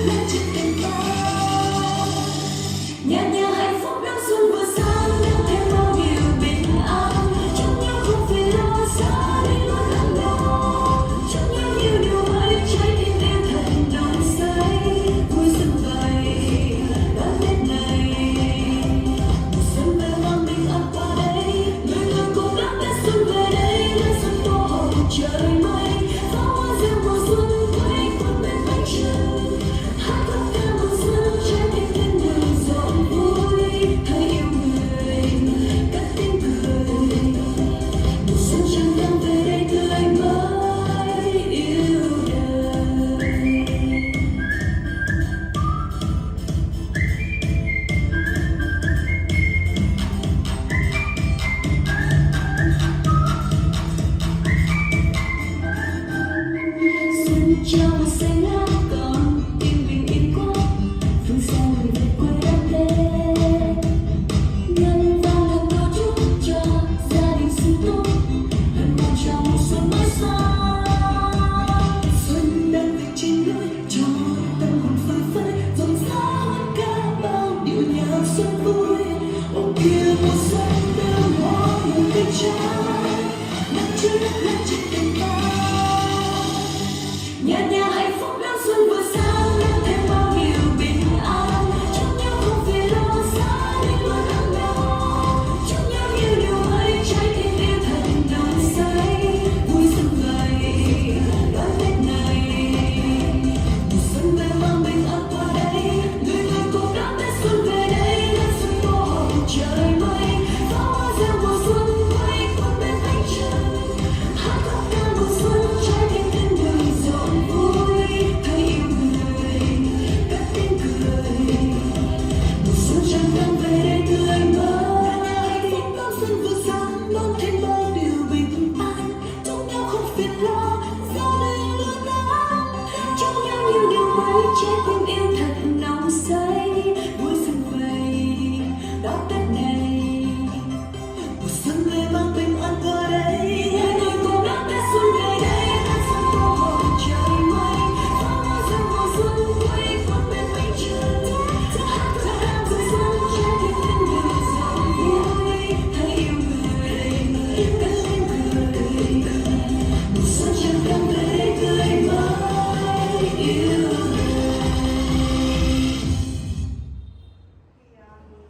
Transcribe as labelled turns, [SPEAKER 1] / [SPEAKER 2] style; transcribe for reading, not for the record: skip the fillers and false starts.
[SPEAKER 1] lên trên cành cao. Nhà nhà hạnh phúc đón xuân vừa sang, đem thêm bao điều bình an. Chúc nhau không phải lo xa đi luôn ấm no, chúc nhau nhiều điều mới trái tim yêu thật nồng say. Vui xuân vậy đón Tết này, mùa xuân về mang bình an qua đây. Người người cố gắng Tết xuân về đây, lên sân tô hồng trời mây. Pháo hoa reo mùa xuân quay quanh bên bánh trưng, hát khúc ca mùa xuân trái tim thiên đường rộn vui. Hãy yêu người cất tiếng cười, mùa xuân trăng đang về đây tươi mới yêu đời. Xuân trong xanh lá còn tim bình yên quá, phương xa người về quê đón Tết. Ngân vang lời câu chúc cho gia đình xuân tốt, hân hoan chào mùa xuân mới sang. Xuân đang về trên núi cho tâm hồn phơi phới, rộn rã hơn cả bao điệu nhạc xuân vui. Ô kia mùa xuân đơm hoa mùa cây trái, nắng chưa lên trên cành cao. Nhà nhà hạnh phúc đón xuân vừa sang, đem thêm bao điều bình an. Chúc nhau không phải lo xa đi luôn ấm no, chúc nhau nhiều điều mới trái tim yêu thật nồng say. Vui xuân vậy đón Tết này, mùa xuân về mang bình an qua đây. Người người cố gắng Tết xuân về đây, lên sân tô hồng trời mây. Pháo hoa reo mùa xuân quay quanh bên bánh trưng, hát khúc ca mùa xuân trái tim thiên đường rộn vui. Hãy yêu người cất tiếng cười, mùa xuân trăng đang về đây tươi mới. Hạnh phúc đón xuân vừa sang, đón thêm